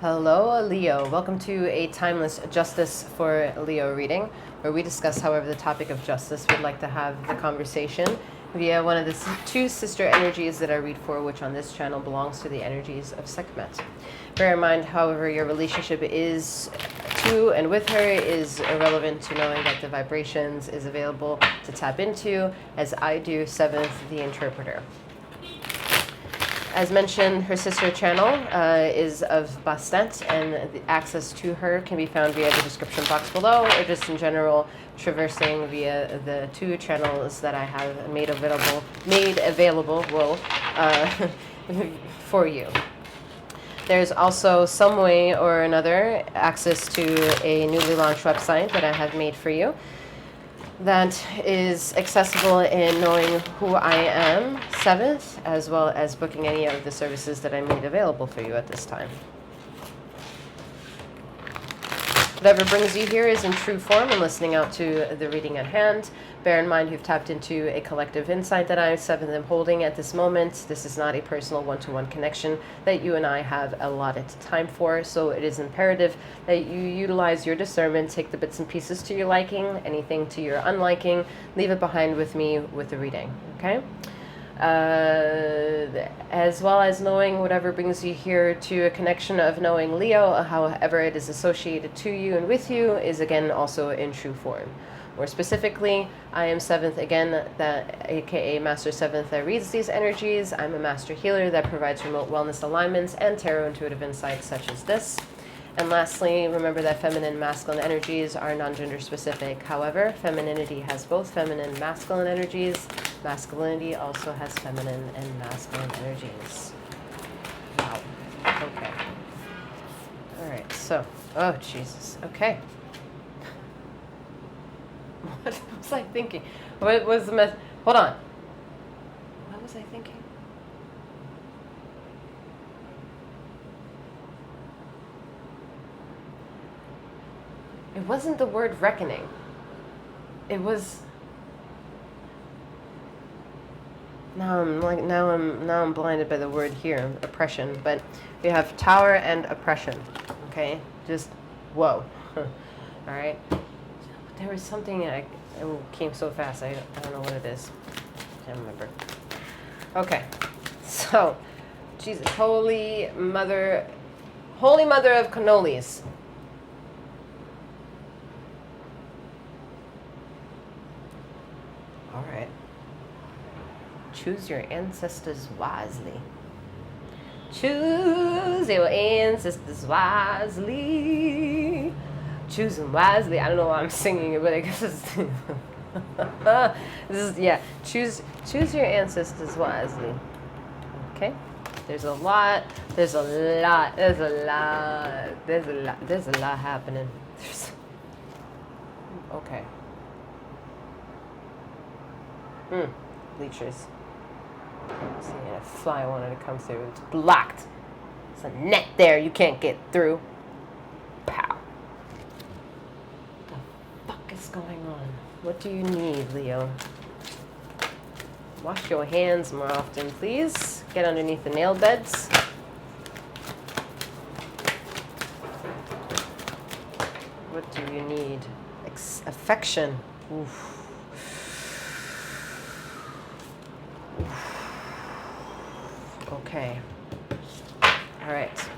Hello, Leo. Welcome to a timeless justice for Leo reading, where we discuss however the topic of justice we'd like to have the conversation via one of the two sister energies that I read for, which on this channel belongs to the energies of Sekhmet. Bear in mind, however, your relationship is to and with her is irrelevant to knowing that the vibrations is available to tap into, as I do, Seventh, the interpreter. As mentioned, her sister channel is of Bastet, and the access to her can be found via the description box below, or just in general traversing via the two channels that I have made available for you. There's also some way or another access to a newly launched website that I have made for you that is accessible in knowing who I am, Seventh, as well as booking any of the services that I made available for you at this time. Whatever brings you here is in true form and listening out to the reading at hand. Bear in mind you've tapped into a collective insight that I, Seventh, am holding at this moment. This is not a personal one-to-one connection that you and I have allotted time for, so it is imperative that you utilize your discernment, take the bits and pieces to your liking, anything to your unliking, leave it behind with me with the reading, okay? As well as knowing whatever brings you here to a connection of knowing Leo, however it is associated to you and with you, is again also in true form. More specifically, I am Seventh again, that aka Master Seventh that reads these energies. I'm a master healer that provides remote wellness alignments and tarot intuitive insights such as this. And lastly, remember that feminine and masculine energies are non-gender specific. However, femininity has both feminine and masculine energies. Masculinity also has feminine and masculine energies. Wow. Okay. All right. So, oh, Jesus. Okay. What was I thinking? What was the mess? Hold on. What was I thinking? It wasn't the word reckoning. It was. Now I'm blinded by the word here, oppression. But we have tower and oppression. Okay, just whoa. All right. There was something it came so fast. I don't know what it is. Can't remember. Okay, so Jesus, Holy Mother of Cannolis. All right. Choose your ancestors wisely. Choose your ancestors wisely. Choose them wisely. I don't know why I'm singing it, but I guess it's this is, yeah. Choose your ancestors wisely. Okay. There's a lot happening. Okay. Leeches. See a fly wanted to come through. It's blocked. There's a net there. You can't get through. Pow. What the fuck is going on? What do you need, Leo? Wash your hands more often, please. Get underneath the nail beds. What do you need? Affection. Oof. Okay. All right.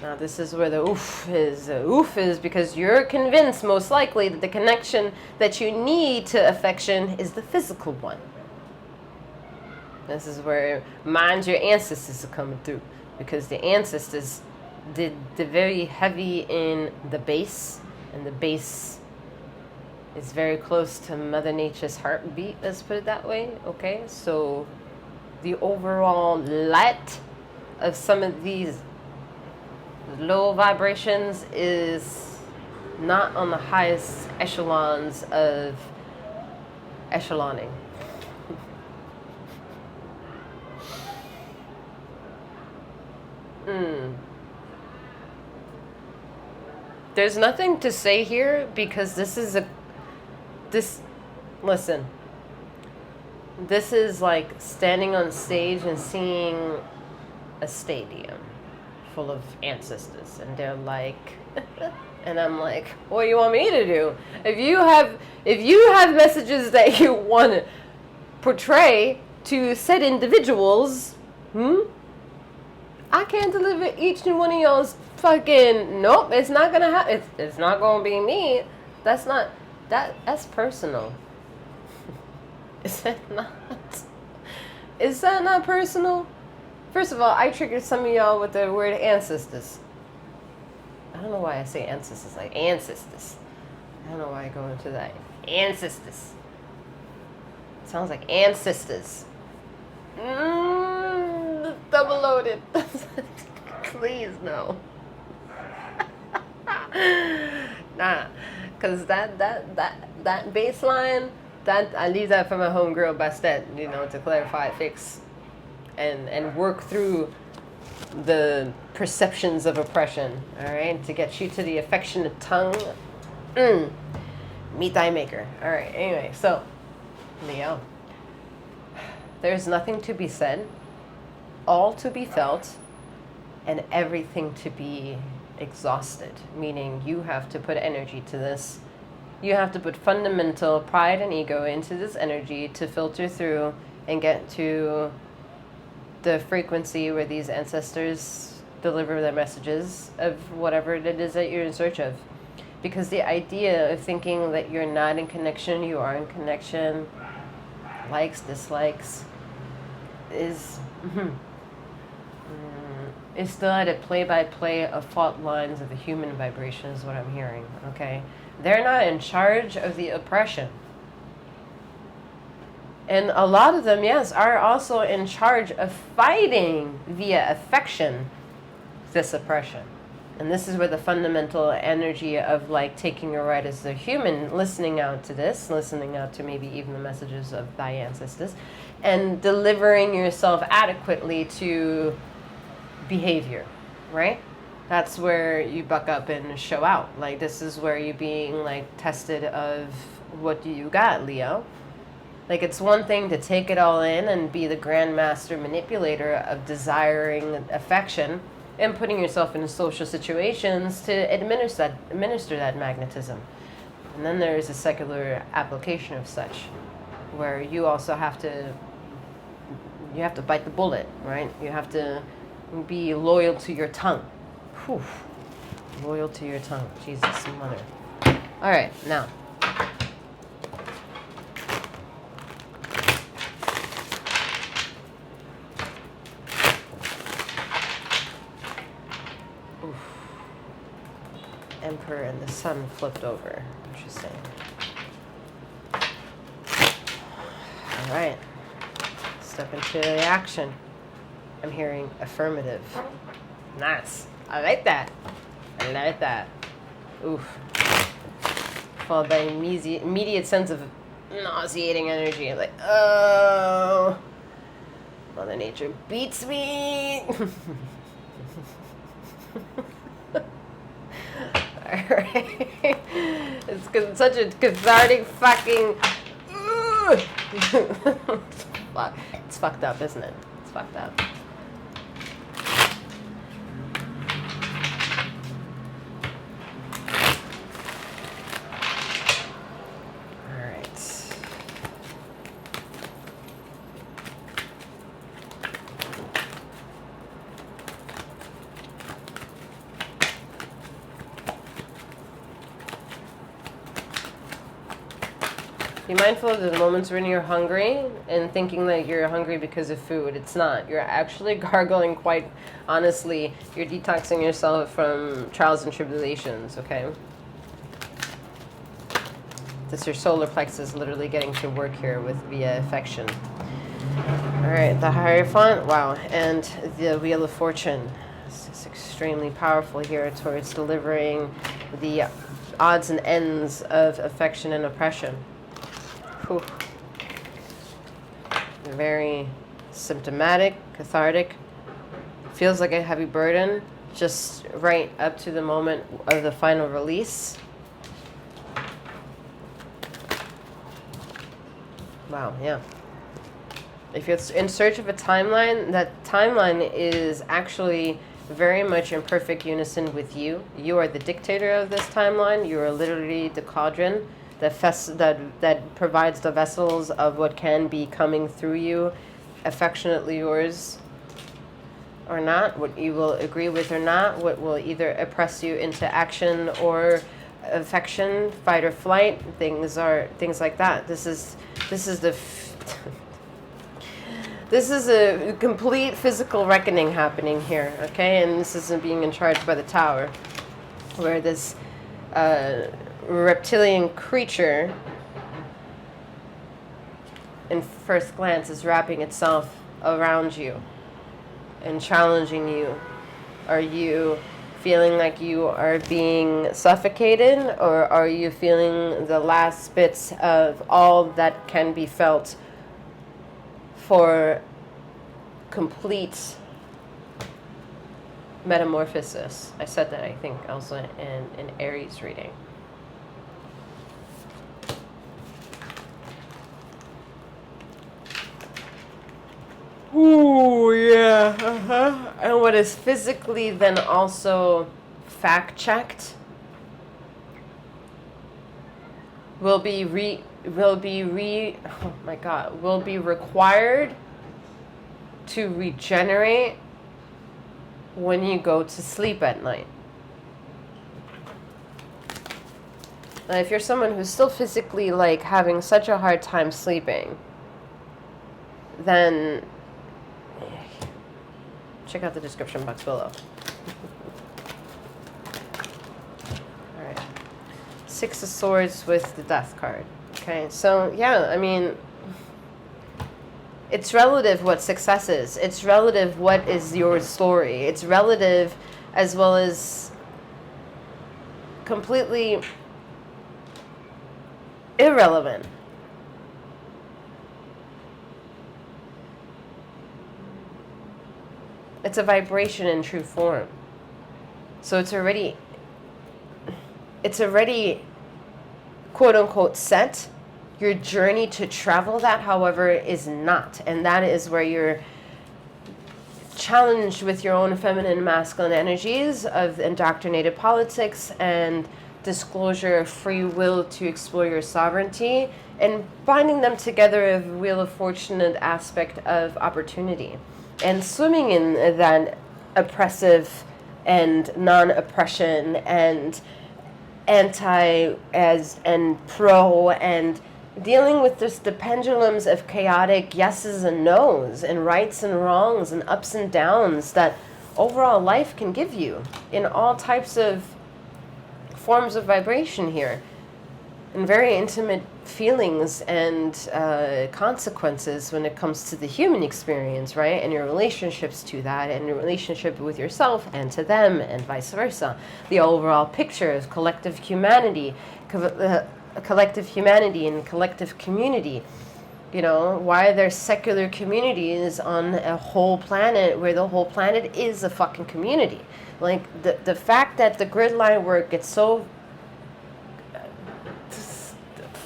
Now this is where the oof is. Oof is because you're convinced, most likely, that the connection that you need to affection is the physical one. This is where, mind, your ancestors are coming through, because the ancestors did the very heavy in the base, and the base is very close to Mother Nature's heartbeat. Let's put it that way. Okay, so the overall light of some of these low vibrations is not on the highest echelons of echeloning. There's nothing to say here because listen, this is like standing on stage and seeing a stadium full of ancestors, and they're like, and I'm like, what do you want me to do? If you have messages that you want to portray to said individuals, I can't deliver each and one of y'all's fucking. Nope, it's not gonna happen. It's not gonna be me. That's personal. Is that not? Is that not personal? First of all, I triggered some of y'all with the word ancestors. I don't know why I say ancestors, like ancestors. I don't know why I go into that. Ancestors. It sounds like ancestors. Double loaded. Please, no. Nah. Because that baseline, I leave that for my homegirl Bastet, to clarify, fix, and work through the perceptions of oppression, all right, to get you to the affectionate tongue. Meet thy maker. All right, anyway, so, Leo, there's nothing to be said, all to be felt, and everything to be exhausted, meaning you have to put energy to this. You have to put fundamental pride and ego into this energy to filter through and get to the frequency where these ancestors deliver their messages of whatever it is that you're in search of. Because the idea of thinking that you're not in connection, you are in connection, likes, dislikes, is still at a play-by-play of fault lines of the human vibration is what I'm hearing, okay? They're not in charge of the oppression. And a lot of them, yes, are also in charge of fighting via affection this oppression. And this is where the fundamental energy of like taking a right as a human, listening out to this, listening out to maybe even the messages of thy ancestors, and delivering yourself adequately to behavior, right? That's where you buck up and show out. Like, this is where you're being like tested of what do you got, Leo? Like, it's one thing to take it all in and be the grandmaster manipulator of desiring affection and putting yourself in social situations to administer that magnetism. And then there is a secular application of such, where you also have to bite the bullet, right? You have to be loyal to your tongue. Whew. Loyal to your tongue. Jesus, mother. All right, now. Oof. Emperor and the Sun flipped over. Interesting. All right. Step into the action. I'm hearing affirmative. Nice. I like that. I like that. Oof. Followed by immediate sense of nauseating energy. Like, oh, Mother Nature beats me. Alright. It's such a cathartic fucking... It's fucked up, isn't it? It's fucked up. Be mindful of the moments when you're hungry and thinking that you're hungry because of food. It's not. You're actually gargling quite honestly. You're detoxing yourself from trials and tribulations, okay? This your solar plexus literally getting to work here with via affection. All right, the Hierophant, wow, and the Wheel of Fortune. This is extremely powerful here towards delivering the odds and ends of affection and oppression. Whew. Very symptomatic, cathartic. Feels like a heavy burden, just right up to the moment of the final release. Wow, yeah. If you're in search of a timeline, that timeline is actually very much in perfect unison with you. You are the dictator of this timeline. You are literally the cauldron that provides the vessels of what can be coming through you, affectionately yours or not, what you will agree with or not, what will either oppress you into action or affection, fight or flight, things like that. This is this is a complete physical reckoning happening here, okay? And this isn't being in charge by the tower, where this reptilian creature in first glance is wrapping itself around you and challenging you. Are you feeling like you are being suffocated, or are you feeling the last bits of all that can be felt for complete metamorphosis? I said that, I think, also in Aries reading. Ooh, yeah, uh-huh. And what is physically then also fact-checked will be required to regenerate when you go to sleep at night. Now, if you're someone who's still physically like having such a hard time sleeping, then check out the description box below. Alright. Six of Swords with the Death card. Okay, so yeah, I mean, it's relative what success is. It's relative what is your story. It's relative as well as completely irrelevant. It's a vibration in true form. So it's already quote unquote set. Your journey to travel that, however, is not. And that is where you're challenged with your own feminine masculine energies of indoctrinated politics and disclosure of free will to explore your sovereignty, and binding them together of Wheel of Fortune and aspect of opportunity. And swimming in that oppressive and non-oppression and anti as and pro, and dealing with just the pendulums of chaotic yeses and nos and rights and wrongs and ups and downs that overall life can give you in all types of forms of vibration here, and very intimate feelings and consequences when it comes to the human experience, right? And your relationships to that, and your relationship with yourself and to them, and vice versa. The overall picture of collective humanity, collective humanity and collective community. You know, why there's secular communities on a whole planet where the whole planet is a fucking community. Like, the fact that the grid line work gets so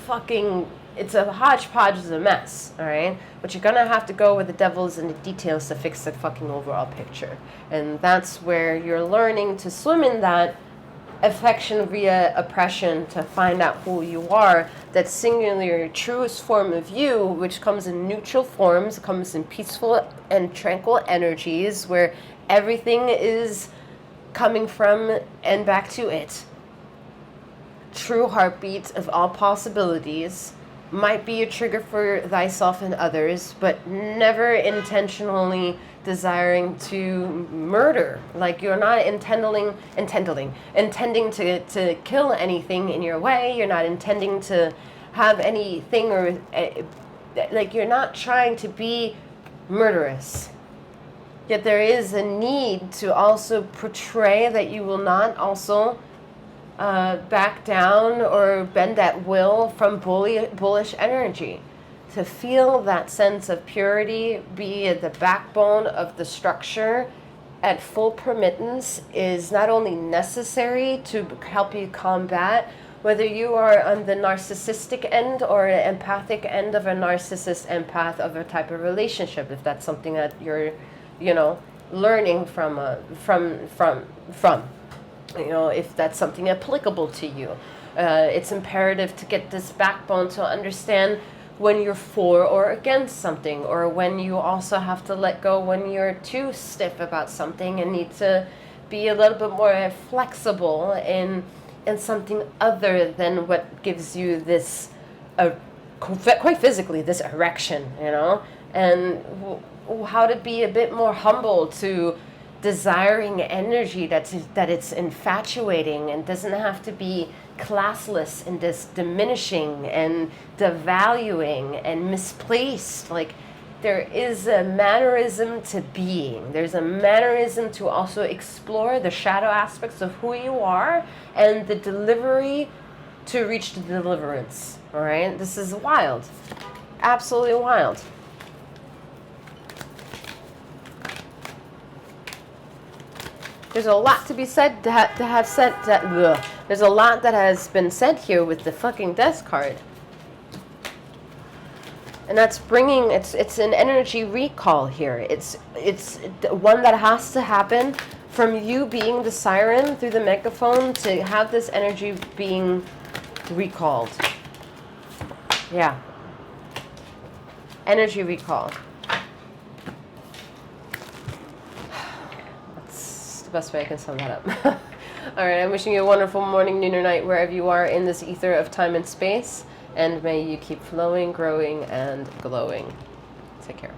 fucking, it's a hodgepodge, it's a mess, all right? But you're gonna have to go with the devils and the details to fix the fucking overall picture. And that's where you're learning to swim in that affection via oppression to find out who you are, that singular truest form of you, which comes in neutral forms, comes in peaceful and tranquil energies where everything is coming from and back to it. True heartbeat of all possibilities, might be a trigger for thyself and others, but never intentionally desiring to murder. Like, you're not intending to kill anything in your way. You're not intending to have anything, or like, you're not trying to be murderous. Yet there is a need to also portray that you will not also back down or bend at will from bullish energy. To feel that sense of purity be the backbone of the structure at full permittance is not only necessary to help you combat, whether you are on the narcissistic end or an empathic end of a narcissist empath of a type of relationship, if that's something that you're, you know, learning from, you know, if that's something applicable to you. It's imperative to get this backbone to understand when you're for or against something, or when you also have to let go when you're too stiff about something and need to be a little bit more flexible in something other than what gives you this, quite physically, this erection, you know, and how to be a bit more humble to desiring energy that it's infatuating and doesn't have to be classless and diminishing and devaluing and misplaced. Like, there is a mannerism to being. There's a mannerism to also explore the shadow aspects of who you are and the delivery to reach the deliverance. All right? This is wild. Absolutely wild. There's a lot to be said, to have said that. Ugh. There's a lot that has been said here with the fucking death card. And that's bringing, it's an energy recall here. It's one that has to happen from you being the siren through the megaphone to have this energy being recalled. Yeah. Energy recall. That's the best way I can sum that up. All right, I'm wishing you a wonderful morning, noon, or night, wherever you are in this ether of time and space. And may you keep flowing, growing, and glowing. Take care.